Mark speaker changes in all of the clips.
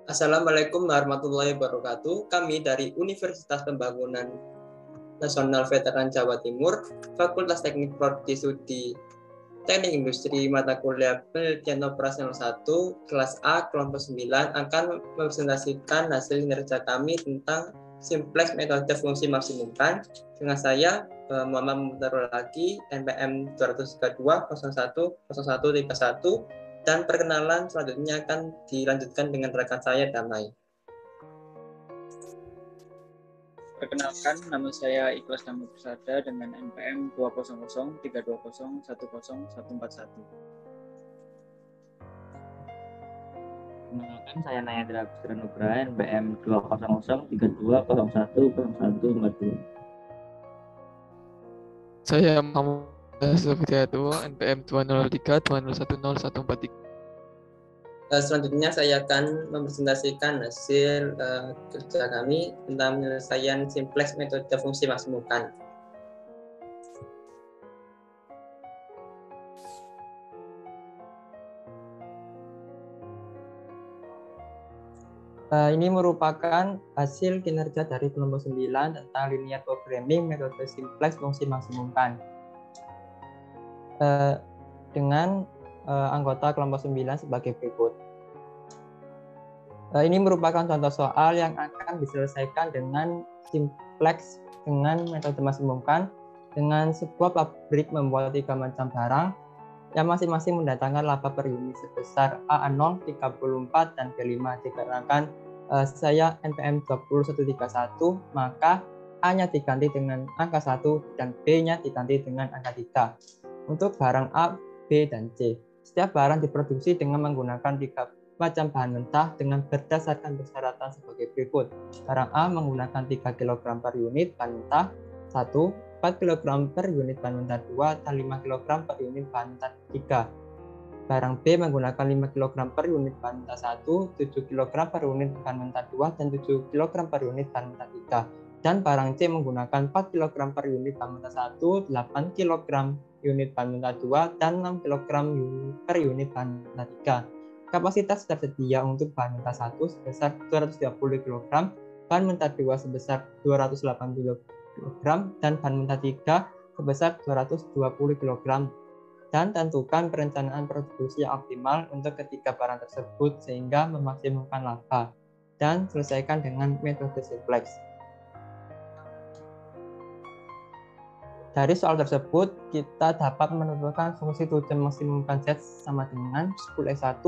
Speaker 1: Assalamualaikum warahmatullahi wabarakatuh. Kami dari Universitas Pembangunan Nasional Veteran Jawa Timur, Fakultas Teknik Prodi Studi Teknik Industri, mata kuliah Penelitian Operasional 1, kelas A, kelompok 9, akan mempresentasikan hasil kinerja kami tentang simplex metode fungsi maksimumkan. Dengan saya, Muhammad Muhtarul Lagi, NPM 232 01 0131, dan perkenalan selanjutnya akan dilanjutkan dengan rekan saya, Damai.
Speaker 2: Perkenalkan, nama saya Ikhlas Damai Persada dengan NPM 200 320 10141.
Speaker 3: Perkenalkan, saya Nayadra Agustina Nugraha, NPM 200 3201 0142.
Speaker 4: Saya Muhammad Sofiato, NPM 203 2010 143.
Speaker 1: Selanjutnya saya akan mempresentasikan hasil kerja kami tentang penyelesaian simplex metode fungsi maksimumkan. Ini merupakan hasil kinerja dari kelompok 9 tentang linear programming metode simplex fungsi maksimumkan. Dengan anggota kelompok 9 sebagai berikut. Ini merupakan contoh soal yang akan diselesaikan dengan simplex dengan metode maksimumkan dengan sebuah pabrik membuat 3 macam barang yang masing-masing mendatangkan laba per unit sebesar A0, 34, dan B5. Dikarenakan saya NPM 20131, maka A-nya diganti dengan angka 1 dan B-nya diganti dengan angka 3. Untuk barang A, B, dan C. Setiap barang diproduksi dengan menggunakan 3 macam bahan mentah dengan berdasarkan persyaratan sebagai berikut. Barang A menggunakan 3 kg per unit bahan mentah 1, 4 kg per unit bahan mentah 2, dan 5 kg per unit bahan mentah 3. Barang B menggunakan 5 kg per unit bahan mentah 1, 7 kg per unit bahan mentah 2, dan 7 kg per unit bahan mentah 3. Dan barang C menggunakan 4 kg per unit bahan mentah 1, 8 kg unit bahan mentah 2, dan 6 kg per unit bahan mentah 3. Kapasitas tersedia untuk bahan mentah 1 sebesar 230 kg, bahan mentah 2 sebesar 280 kg, dan bahan mentah 3 sebesar 220 kg. Dan tentukan perencanaan produksi yang optimal untuk ketiga barang tersebut sehingga memaksimumkan laba. Dan selesaikan dengan metode simplex. Dari soal tersebut, kita dapat menentukan fungsi tujuan maksimumkan Z sama dengan 10x1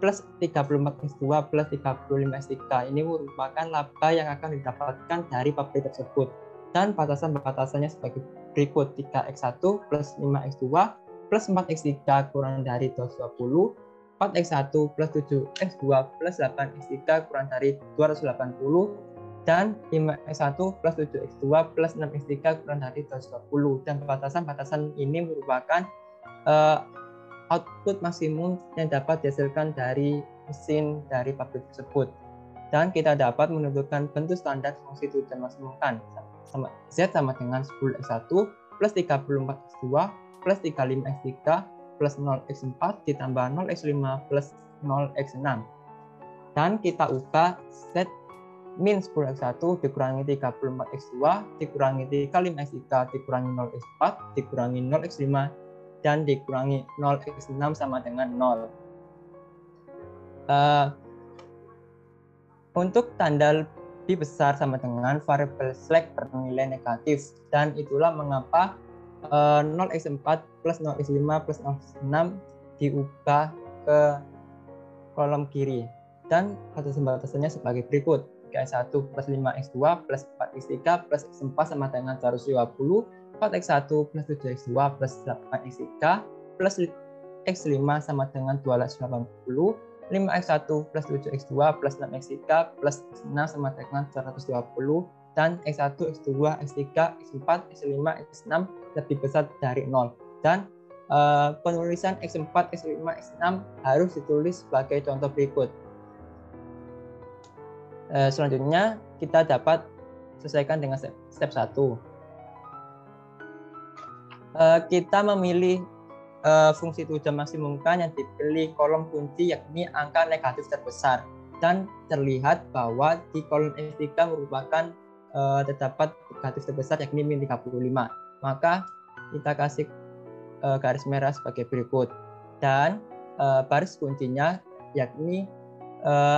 Speaker 1: plus 34x2 plus 35x3. Ini merupakan laba yang akan didapatkan dari pabrik tersebut. Dan batasan-batasannya sebagai berikut: 3x1 plus 5x2 plus 4x3 kurang dari 220, 4x1 plus 7x2 plus 8x3 kurang dari 280, dan 5x1 plus 7x2 plus 6x3 kurang dari 220. Dan batasan-batasan ini merupakan output maksimum yang dapat dihasilkan dari mesin dari pabrik tersebut. Dan kita dapat menentukan bentuk standar fungsi tujuan maksimumkan. Z sama dengan 10x1 plus 34x2 plus 35x3 plus 0x4 ditambah 0x5 plus 0x6. Dan kita ubah Z min 10x1 dikurangi 34x2 dikurangi 35x3 dikurangi 0x4 dikurangi 0x5 dan dikurangi 0x6 sama dengan 0. Untuk tanda lebih besar sama dengan variabel slack bernilai negatif, dan itulah mengapa 0x4 plus 0x5 plus 0x6 diubah ke kolom kiri. Dan batasan-batasannya sebagai berikut: 3x1 plus 5x2 plus 4x3 plus x4 sama dengan 220, 4x1 plus 7x2 plus 8x3 plus x5 sama dengan 280, 5x1 plus 7x2 plus 6x3 plus x6 sama dengan 120, dan x1, x2, x3, x4, x5, x6 lebih besar dari 0. Dan penulisan x4, x5, x6 harus ditulis sebagai contoh berikut. Selanjutnya kita dapat selesaikan dengan step 1. Kita memilih fungsi tujuan maksimumkan yang dipilih kolom kunci yakni angka negatif terbesar, dan terlihat bahwa di kolom F3 merupakan terdapat negatif terbesar yakni min 35. Maka kita kasih garis merah sebagai berikut, dan baris kuncinya yakni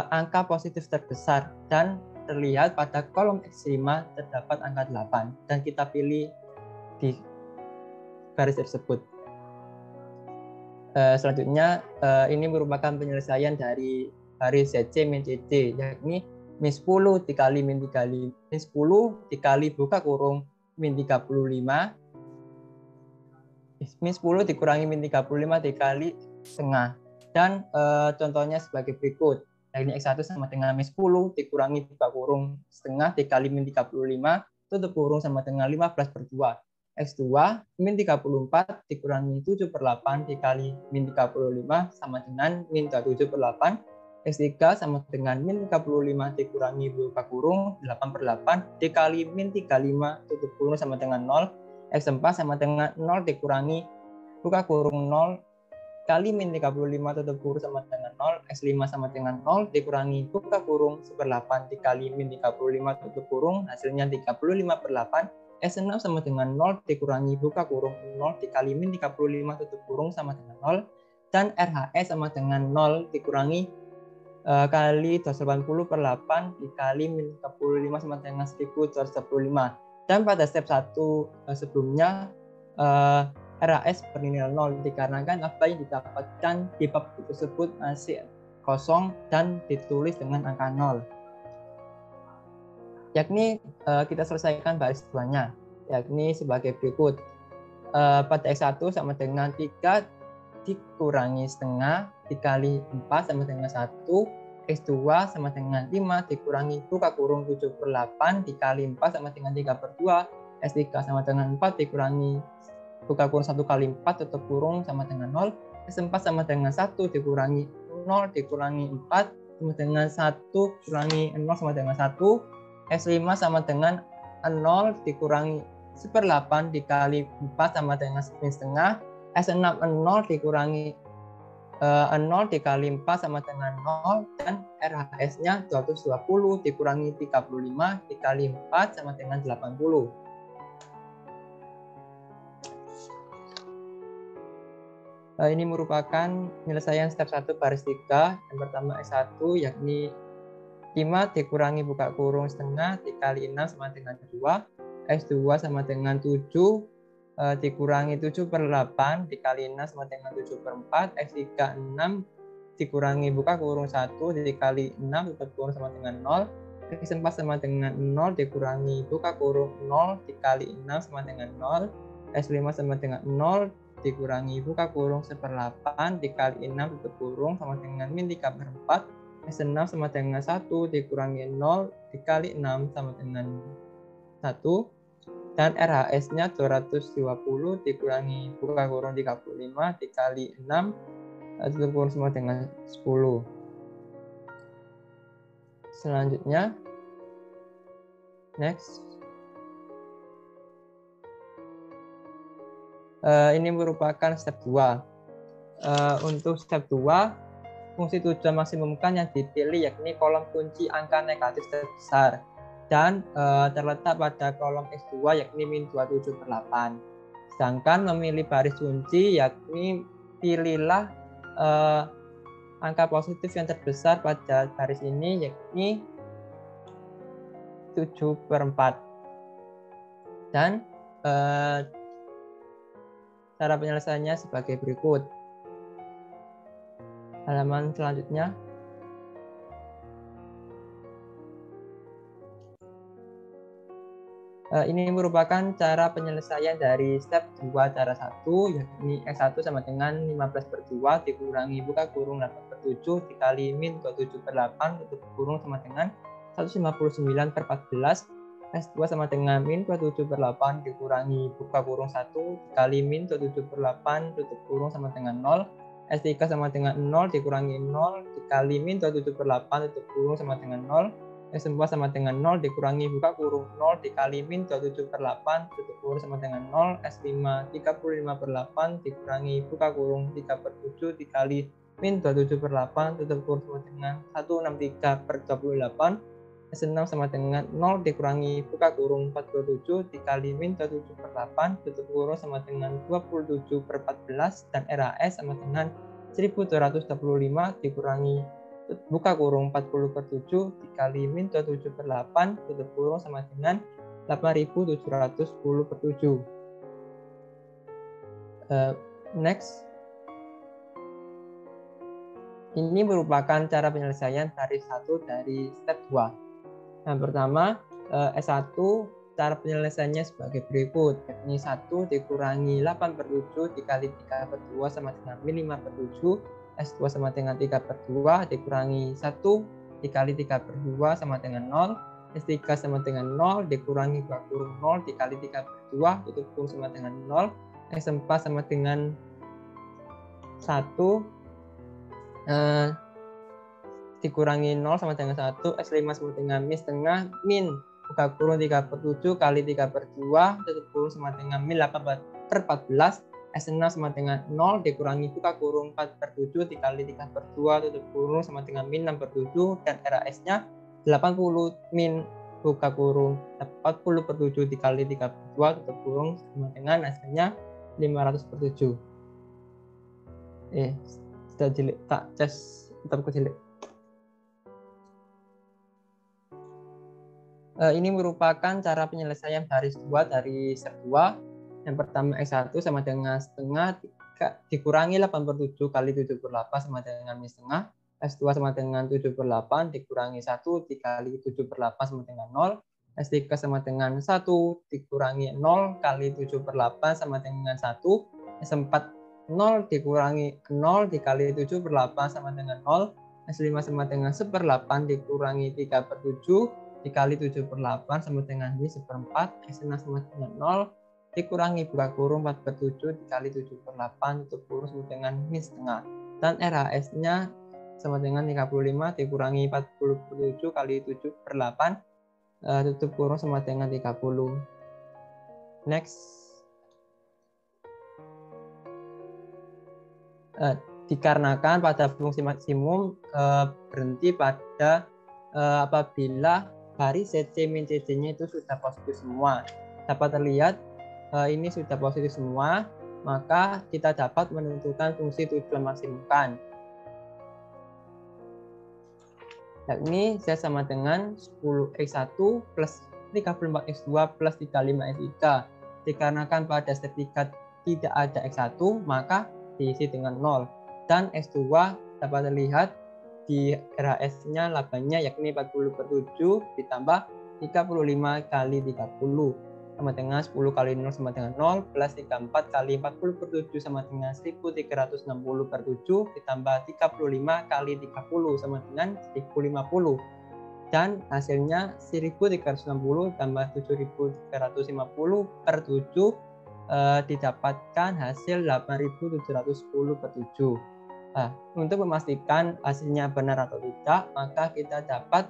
Speaker 1: angka positif terbesar, dan terlihat pada kolom X5 terdapat angka 8 dan kita pilih di garis tersebut. Selanjutnya ini merupakan penyelesaian dari baris ZC min CC, yakni min 10 dikali min 10 dikali buka kurung min 35, min 10 dikurangi min 35 dikali setengah. Dan contohnya sebagai berikut, yakni X1 sama dengan min 10 dikurangi buka kurung setengah dikali min 35 tutup kurung sama dengan 15/2. X2 min 34 dikurangi 7/8 dikali min 35 sama dengan min 27/8. X3 sama dengan min 35 dikurangi buka kurung 8/8 dikali min 35 tutup kurung sama dengan 0. X4 sama dengan 0 dikurangi buka kurung 0 kali min 35 tutup kurung sama dengan 0. X5 sama dengan 0 dikurangi buka kurung 1/8 dikali min 35 tutup kurung hasilnya 35/8. S6 sama dengan 0 dikurangi buka kurung 0 dikali min 35 tutup kurung sama dengan 0. Dan RHS sama dengan 0 dikurangi kali 280/8 dikali min 35 sama dengan 1215. Dan pada step 1 sebelumnya RHS bernilai 0 dikarenakan apa yang didapatkan di bab tersebut masih kosong dan ditulis dengan angka 0. Yakni kita selesaikan baris duanya, yakni sebagai berikut. Pada X1 sama dengan 3 dikurangi setengah dikali 4 sama dengan 1. X2 sama dengan 5 dikurangi buka kurung 7/8 dikali 4 sama dengan 3/2. S3 sama dengan 4 dikurangi buka kurung 1 kali 4 tutup kurung sama dengan 0. S4 sama dengan 1 dikurangi 0 dikurangi 4 sama dengan 1 kurangi 0 sama dengan 1. S5 sama dengan 0 dikurangi 1/8 dikali 4 sama dengan min setengah. S6 0 dikurangi 0 dikali 4 sama dengan 0. Dan RHS-nya 220 dikurangi 35 dikali 4 sama dengan 80. Ini merupakan penyelesaian step 1 baris 3. Yang pertama S1 yakni 5 dikurangi buka kurung setengah dikali 6 sama dengan 2. S2 sama dengan 7 dikurangi 7/8 dikali 6 sama dengan 7/4. S3 6 dikurangi buka kurung 1 dikali 6 tutup kurung sama dengan 0. X4 sama dengan 0 dikurangi buka kurung 0 dikali 6 sama dengan 0. S5 sama dengan 0 dikurangi buka kurung 1/8 dikali 6 tutup kurung sama dengan min 3/4. S6 sama dengan 1 dikurangi 0 dikali 6 sama dengan 1. Dan RHS-nya 220 dikurangi buka kurung 35 dikali 6 tutup kurung sama dengan 10. Selanjutnya, next. Ini merupakan step 2. Untuk step 2, fungsi tujuan maksimumkan yang dipilih yakni kolom kunci angka negatif terbesar dan terletak pada kolom X2 yakni min 27/8. Sedangkan memilih baris kunci yakni pilihlah angka positif yang terbesar pada baris ini yakni 7/4. Dan cara penyelesaiannya sebagai berikut. Halaman selanjutnya. Ini merupakan cara penyelesaian dari step 2 cara 1, yakni X1 sama dengan 15/2 dikurangi buka kurung 8/7 dikali min 27/8 tutup kurung sama dengan 159/14. S2 sama dengan min 27/8 dikurangi buka kurung 1 dikali min 27/8 tutup kurung sama dengan 0. S3 sama dengan 0 dikurangi 0 dikali min 27/8 tutup kurung sama dengan 0. X4 sama dengan 0 dikurangi buka kurung 0 dikali min 27 per 8 tutup kurung sama dengan 0. X5 35 per 8 dikurangi buka kurung 3 per 7 dikali min 27 per 8 tutup kurung sama dengan 163 per 28. S6 sama dengan 0 dikurangi buka kurung 47 dikali min 27 per 8 tutup kurung sama dengan 27 per 14 dan RAS sama dengan 1225 dikurangi buka kurung 40 per 7 dikali min 27 per 8 tutup kurung sama dengan 8710 per 7. Next. Ini merupakan cara penyelesaian dari step 2. Yang pertama, S1 cara penyelesaiannya sebagai berikut, yakni 1 dikurangi 8 per 7 dikali 3 per 2 sama dengan min 5 per 7. S2 sama dengan 3 per 2 dikurangi 1 dikali 3 per 2 sama dengan 0. S3 sama dengan 0 dikurangi buka kurung 0 dikali 3 per 2 tutup kurung sama dengan 0. S4 sama dengan 1 dikurangi 0 sama dengan 1. S5 sama dengan min setengah min buka kurung 3 per 7 kali 3 per 2 tutup kurung sama dengan min 8 per 14. S6 sama dengan 0 dikurangi buka kurung 4 per 7 dikali 3 per 2 tutup kurung sama dengan min 6 per 7 dan RAS-nya 80 min buka kurung 40 per 7 dikali 3 per 2 tutup kurung sama dengan hasilnya 500 per 7. Sudah jeli, tak cas tetap kecil. Ini merupakan cara penyelesaian baris 2 dari step 2. Yang pertama X1 sama dengan setengah dikurangi 8 per 7 kali 7 per 8 sama dengan min setengah. S2 sama dengan 7 per 8 dikurangi 1 dikali 7 per 8 sama dengan 0. S3 sama dengan 1 dikurangi 0 kali 7 per 8 sama dengan 1. S4 0 dikurangi 0 dikali 7 per 8 sama dengan 0. S5 sama dengan 1/8 dikurangi 3 per 7 dikali 7 per 8 sama dengan min 1/4. S6 sama dengan 0 dikurangi buka kurung 4 per 7 dikali 7 per 8 tutup kurung sama dengan min setengah. Dan RHS-nya sama dengan 35 dikurangi 40 per 7 kali 7 per 8 tutup kurung sama dengan 30. Next. Dikarenakan pada fungsi maksimum berhenti pada apabila baris CC min CC-nya itu sudah positif semua. Dapat terlihat ini sudah positif semua, maka kita dapat menentukan fungsi tujuan maksimumkan. Yakni Z sama dengan 10X1 plus 34X2 plus 35X3. Dikarenakan pada step 3 tidak ada X1, maka diisi dengan 0. Dan X2 dapat terlihat di RHS-nya labanya yakni 40 per 7 ditambah 35 kali 30 sama dengan 10 kali 0 sama dengan 0 plus 34 kali 40 per 7 sama dengan 1360 per 7 ditambah 35 kali 30 sama dengan 1050 dan hasilnya 1360 tambah 7350 per 7 didapatkan hasil 8710 per 7. Nah, untuk memastikan hasilnya benar atau tidak, maka kita dapat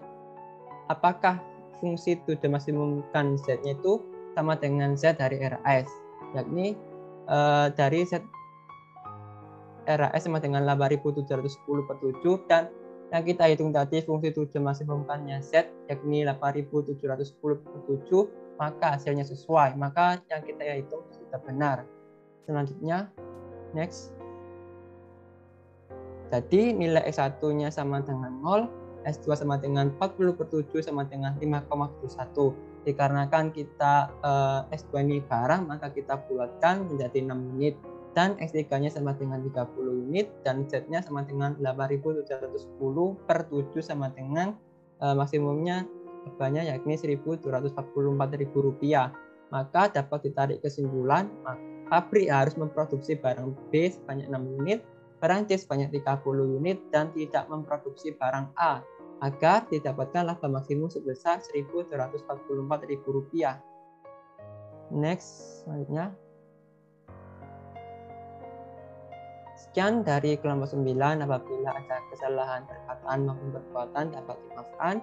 Speaker 1: apakah fungsi tujuan maksimumkan Z-nya itu sama dengan Z dari RAS, yakni dari Z RAS sama dengan 8710 per 7 dan yang kita hitung tadi fungsi tujuan maksimumkannya Z yakni 8710 per 7, maka hasilnya sesuai, maka yang kita hitung sudah benar. Selanjutnya, next. Jadi nilai X1-nya sama dengan 0, S2 sama dengan 40 per 7 sama dengan 5,1. Dikarenakan kita S2 ini barang, maka kita bulatkan menjadi 6 unit. Dan X3-nya sama dengan 30 unit, dan Z-nya sama dengan 8710 per 7 sama dengan maksimumnya bebannya yakni Rp1.244.000. Maka dapat ditarik kesimpulan, pabrik harus memproduksi barang B sebanyak 6 unit, barang C sebanyak 30 unit, dan tidak memproduksi barang A agar didapatkan laba maksimum sebesar Rp1.244.000. Next, selanjutnya. Sekian dari kelompok 9. Apabila ada kesalahan perkataan maupun perbuatan dapat dimaafkan.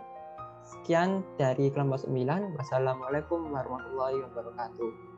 Speaker 1: Sekian dari kelompok 9. Wassalamualaikum warahmatullahi wabarakatuh.